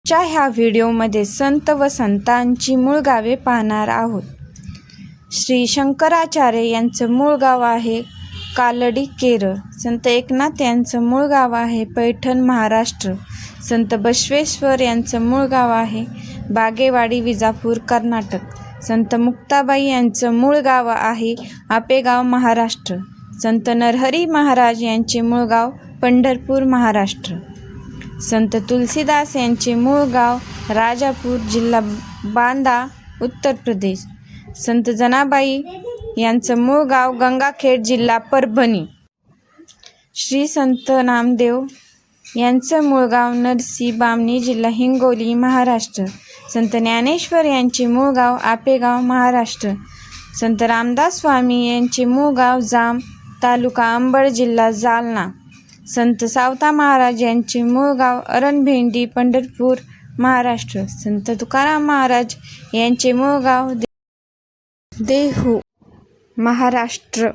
च्या ह्या व्हिडिओमध्ये संत व संतांची मूळ गावे पाहणार आहोत. श्री शंकराचार्य यांचं मूळ गाव आहे कालडी, केरळ. संत एकनाथ यांचं मूळ गाव आहे पैठण, महाराष्ट्र. संत बसवेश्वर यांचं मूळ गाव आहे बागेवाडी, विजापूर, कर्नाटक. संत मुक्ताबाई यांचं मूळ गाव आहे आपेगाव, महाराष्ट्र. संत नरहरी महाराज यांचे मूळ गाव पंढरपूर, महाराष्ट्र. संत तुलसीदास यांचे मूळ गाव राजापूर, जिल्हा बांदा, उत्तर प्रदेश. संत जनाबाई यांचं मूळ गाव गंगाखेड, जिल्हा परभणी. श्री संत नामदेव यांचं मूळ गाव नरसी, बामणी, जिल्हा हिंगोली, महाराष्ट्र. संत ज्ञानेश्वर यांचे मूळ गाव आपेगाव, महाराष्ट्र. संत रामदास स्वामी यांचे मूळ गाव जाम, तालुका अंबड, जिल्हा जालना. संत सावता महाराज यांचे मूळ गाव अरणभेंडी, पंढरपूर, महाराष्ट्र. संत तुकाराम महाराज यांचे मूळ गाव देहू, महाराष्ट्र.